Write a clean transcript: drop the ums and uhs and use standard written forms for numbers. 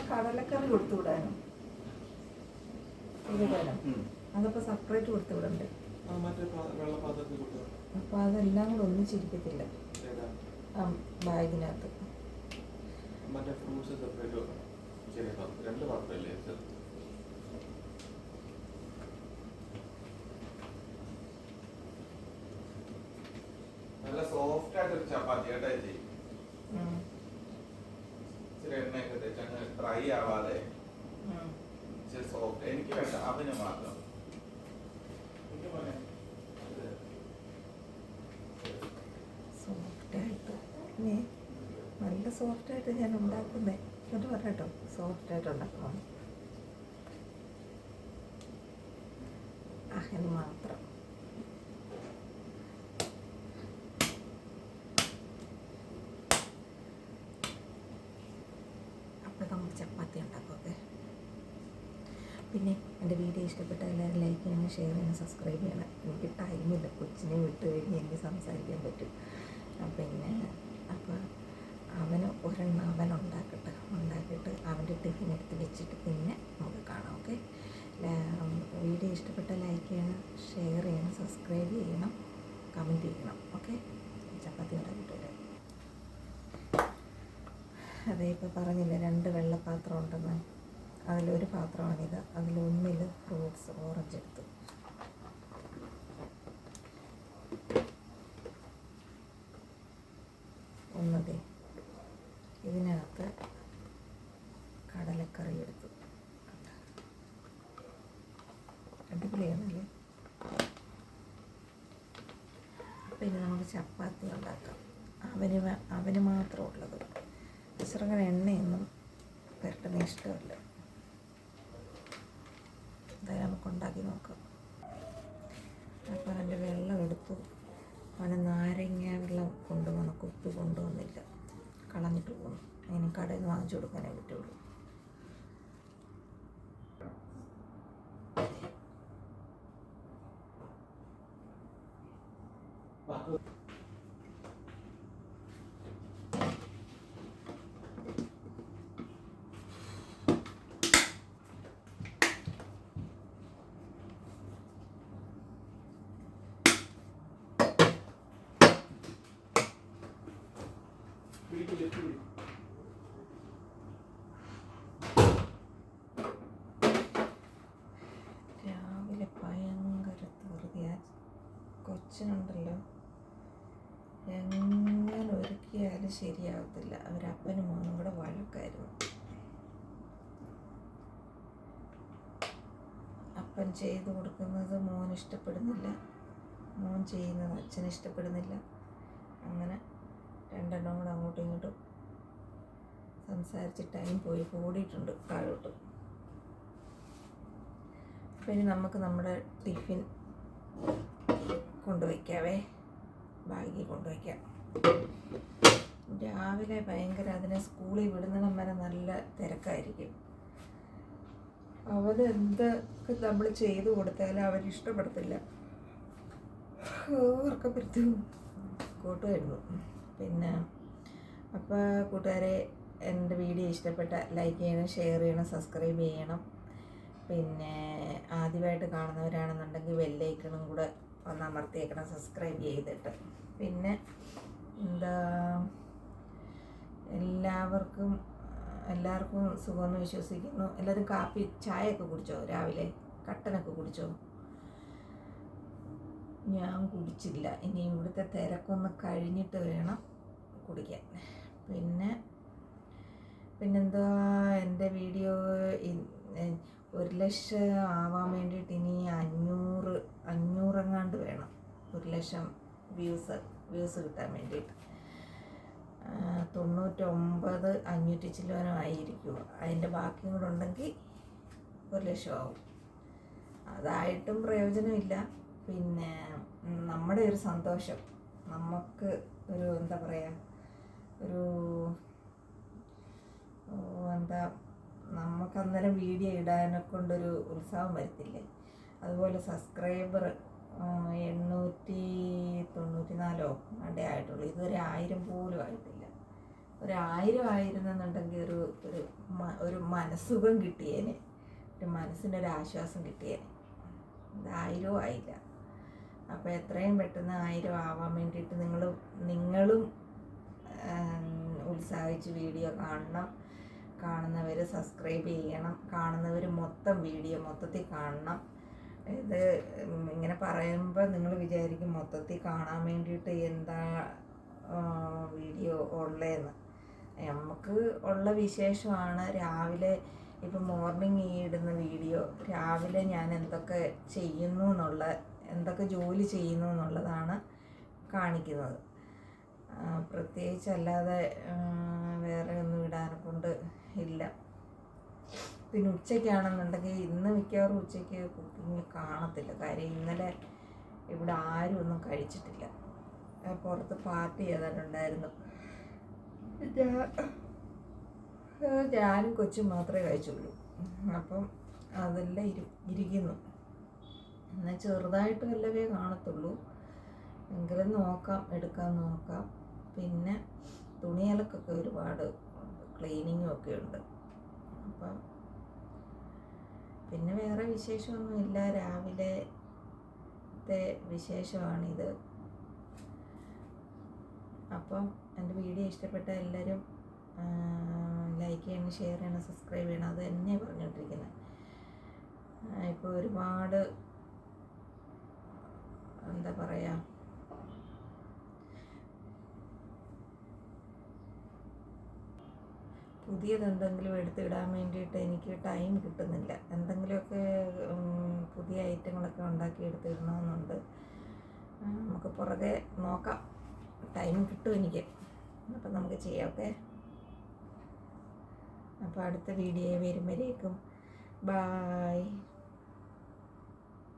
കടലക്കറി കൊടുത്തുവിടാനോ അതപ്പോ സെപ്പറേറ്റ് കൊടുത്തുവിടണ്ടേ? അപ്പൊ അതെല്ലാം കൂടെ ഒന്നിച്ചിരിക്കത്തില്ല ബാഗിനകത്ത്. നല്ല സോഫ്റ്റ് ആയിട്ട് ഒരു ചപ്പാത്തി കേട്ടോ ചേച്ചി. ഇച്ചിരി എണ്ണയൊക്കെ തേച്ചങ്ങ് ഡ്രൈ ആവാതെ ഇച്ചിരി സോഫ്റ്റ്. എനിക്ക് വേണ്ട അവന് മാത്രം. നല്ല സോഫ്റ്റായിട്ട് ഞാൻ ഉണ്ടാക്കുന്നേ. എന്നിട്ട് പറയട്ടോ സോഫ്റ്റായിട്ട് ഉണ്ടാക്കണം. അഹന് മാത്രം. അപ്പോൾ നമുക്ക് ചപ്പാത്തി ഉണ്ടാക്കുമൊക്കെ. പിന്നെ എൻ്റെ വീഡിയോ ഇഷ്ടപ്പെട്ട എല്ലാവരും ലൈക്ക് ചെയ്യണം, ഷെയർ ചെയ്യണം, സബ്സ്ക്രൈബ് ചെയ്യണം. എനിക്ക് ടൈമില്ല, കൊച്ചിനെ വിട്ട് കഴിഞ്ഞ് എനിക്ക് സംസാരിക്കാൻ പറ്റും. പിന്നെ അപ്പോൾ അവന് ഒരെണ്ണം അവൻ ഉണ്ടാക്കിയിട്ട് അവൻ്റെ ടിഫിൻ എടുത്ത് വെച്ചിട്ട് പിന്നെ നമുക്ക് കാണാം. ഓക്കെ, വീഡിയോ ഇഷ്ടപ്പെട്ട ലൈക്ക് ചെയ്യണം, ഷെയർ ചെയ്യണം, സബ്സ്ക്രൈബ് ചെയ്യണം, കമൻറ്റ് ചെയ്യണം. ഓക്കെ, ചപ്പാത്തി ഉണ്ടാക്കിയിട്ട് വരാം. അതേ ഇപ്പോൾ പറഞ്ഞില്ലേ 2 വെള്ളപ്പാത്രം ഉണ്ടെന്ന്. അതിലൊരു പാത്രമാണിത്. അതിലൊന്നിൽ ഫ്രൂട്ട്സ് ഓറഞ്ച് എടുത്തു. ഒന്നതേ ഇതിനകത്ത് കടലക്കറി എടുത്തു. അടിപൊളിയാണല്ലേ? അപ്പം ഇനി നമുക്ക് ചപ്പാത്തി ഉണ്ടാക്കാം. അവന് മാത്രം ഉള്ളത്. ചെറുങ്ങനെ എണ്ണയൊന്നും പുരട്ടുന്ന ഇഷ്ടമല്ല. എന്തായാലും നമുക്ക് ഉണ്ടാക്കി നോക്കാം. അപ്പോൾ അതിൻ്റെ വെള്ളം എടുത്തു. അവന് നാരങ്ങ വെള്ളം കൊണ്ടുപോകണം. കുപ്പി കൊണ്ടുവന്നില്ല, കളഞ്ഞിട്ട് പോകുന്നു. അതിന് കടയിൽ നിന്ന് വാങ്ങിച്ചു കൊടുക്കാനേ പറ്റുള്ളൂ. രാവിലെ ഭയങ്കര ധൃതിയാ. കൊച്ചിനുണ്ടല്ലോ, എങ്ങനെ ഒരുക്കിയാലും ശരിയാവത്തില്ല. അവരപ്പനും മോനും കൂടെ വഴക്കായിരുന്നു. അപ്പൻ ചെയ്തു കൊടുക്കുന്നത് മോൻ ഇഷ്ടപ്പെടുന്നില്ല, മോൻ ചെയ്യുന്നത് അച്ഛന് ഇഷ്ടപ്പെടുന്നില്ല. അങ്ങനെ 2 എണ്ണം കൂടെ അങ്ങോട്ടും ഇങ്ങോട്ടും സംസാരിച്ച് ടൈം പോയി കൂടിയിട്ടുണ്ട് താഴോട്ട്. അപ്പം ഇനി നമുക്ക് നമ്മുടെ ടിഫിൻ കൊണ്ടുവയ്ക്കാവേ, ബാഗിൽ കൊണ്ടുവയ്ക്കാം. രാവിലെ ഭയങ്കര അതിനെ സ്കൂളിൽ വിടുന്നിടം വരെ നല്ല തിരക്കായിരിക്കും. അവന് എന്തൊക്കെ നമ്മൾ ചെയ്തു കൊടുത്താലും അവരിഷ്ടപ്പെടത്തില്ല. ഉറക്കപ്പെടുത്തു കൂട്ടുമായിരുന്നു. പിന്നെ അപ്പോൾ കൂട്ടുകാരെ, എൻ്റെ വീഡിയോ ഇഷ്ടപ്പെട്ട ലൈക്ക് ചെയ്യണം, ഷെയർ ചെയ്യണം, സബ്സ്ക്രൈബ് ചെയ്യണം. പിന്നെ ആദ്യമായിട്ട് കാണുന്നവരാണെന്നുണ്ടെങ്കിൽ ബെല്ലൈക്കണും കൂടെ ഒന്ന് അമർത്തിയേക്കണം, സബ്സ്ക്രൈബ് ചെയ്തിട്ട്. പിന്നെ എല്ലാവർക്കും സുഖമെന്ന് വിശ്വസിക്കുന്നു. എല്ലാവരും കാപ്പി ചായയൊക്കെ കുടിച്ചോ? രാവിലെ കട്ടനൊക്കെ കുടിച്ചോ? ഞാൻ കുടിച്ചില്ല. ഇനി ഇവിടുത്തെ തിരക്കൊന്ന് കഴിഞ്ഞിട്ട് വേണം കുടിക്കാൻ. പിന്നെന്താ, എൻ്റെ വീഡിയോ 1,00,000 ആവാൻ വേണ്ടിയിട്ട് ഇനി 500 എങ്ങാണ്ട് വേണം. 1,00,000 വ്യൂസ് കിട്ടാൻ വേണ്ടിയിട്ട്. 99,500 ചില്ലുവാനോ ആയിരിക്കുമോ. അതിൻ്റെ ബാക്കിയും കൂടെ ഉണ്ടെങ്കിൽ 1,00,000 ആവും. അതായിട്ടും പ്രയോജനമില്ല. പിന്നെ നമ്മുടെ ഒരു സന്തോഷം, നമുക്ക് ഒരു എന്താ പറയുക, നമുക്ക് അന്നേരം വീഡിയോ ഇടാനെ കൊണ്ടൊരു ഉത്സാഹം വരത്തില്ലേ. അതുപോലെ സബ്സ്ക്രൈബർ 894 അവിടെ ആയിട്ടുള്ളൂ. ഇതുവരെ 1000 പോലും ആയിട്ടില്ല. 1000 ആയിരുന്നെന്നുണ്ടെങ്കിൽ ഒരു മനസ്സുഖം കിട്ടിയേനെ, ഒരു മനസ്സിനൊരു ആശ്വാസം കിട്ടിയേനെ. ഇത് 1000 ആയില്ല. അപ്പോൾ എത്രയും പെട്ടെന്ന് 1000 ആവാൻ വേണ്ടിയിട്ട് നിങ്ങളും ഉത്സാഹിച്ച് വീഡിയോ കാണണം. കാണുന്നവർ സബ്സ്ക്രൈബ് ചെയ്യണം. കാണുന്നവർ വീഡിയോ മൊത്തത്തിൽ കാണണം. ഇത് ഇങ്ങനെ പറയുമ്പോൾ നിങ്ങൾ വിചാരിക്കും മൊത്തത്തിൽ കാണാൻ വേണ്ടിയിട്ട് എന്താ വീഡിയോ ഉള്ളതെന്ന്. നമുക്ക് ഉള്ള വിശേഷമാണ്. രാവിലെ ഇപ്പം മോർണിംഗ് ഇടുന്ന വീഡിയോ രാവിലെ ഞാൻ എന്തൊക്കെ ചെയ്യുന്നു എന്തൊക്കെ ജോലി ചെയ്യുന്നു എന്നുള്ളതാണ് കാണിക്കുന്നത്. പ്രത്യേകിച്ച് അല്ലാതെ വേറെ ഒന്നും ഇടാനെ കൊണ്ട് ഇല്ല. പിന്നെ ഉച്ചയ്ക്കാണെന്നുണ്ടെങ്കിൽ ഇന്ന് മിക്കവാറും ഉച്ചയ്ക്ക് കുക്കിങ് കാണത്തില്ല. കാര്യം ഇന്നലെ ഇവിടെ ആരും ഒന്നും കഴിച്ചിട്ടില്ല. പുറത്ത് പാർട്ടി ചെയ്തിട്ടുണ്ടായിരുന്നു. ഞാനും കൊച്ചും മാത്രമേ കഴിച്ചുള്ളൂ. അപ്പം അതെല്ലാം ഇരിക്കുന്നു. എന്നാൽ ചെറുതായിട്ട് വല്ലവേ കാണത്തുള്ളൂ. എങ്കിലും എടുക്കാൻ നോക്കാം. പിന്നെ തുണിയലക്കൊക്കെ ഒരുപാട് ക്ലീനിങ്ങും ഒക്കെ ഉണ്ട്. അപ്പം പിന്നെ വേറെ വിശേഷമൊന്നുമില്ല. രാവിലത്തെ വിശേഷമാണിത്. അപ്പം എൻ്റെ വീഡിയോ ഇഷ്ടപ്പെട്ട എല്ലാവരും ലൈക്ക് ചെയ്യണം, ഷെയർ ചെയ്യണം, സബ്സ്ക്രൈബ് ചെയ്യണം. അത് തന്നെയാണ് പറഞ്ഞുകൊണ്ടിരിക്കുന്നത്. ഇപ്പോൾ ഒരുപാട് എന്താ പറയുക, പുതിയതെന്തെങ്കിലും എടുത്തിടാൻ വേണ്ടിയിട്ട് എനിക്ക് ടൈം കിട്ടുന്നില്ല. എന്തെങ്കിലുമൊക്കെ പുതിയ ഐറ്റങ്ങളൊക്കെ ഉണ്ടാക്കി എടുത്തിടണമെന്നുണ്ട്. നമുക്ക് പുറകെ നോക്കാം, ടൈം കിട്ടും എനിക്ക്. അപ്പം നമുക്ക് ചെയ്യാം. ഓക്കെ. അപ്പോൾ അടുത്ത വീഡിയോ വരുമ്പോഴേക്കും ബായ്.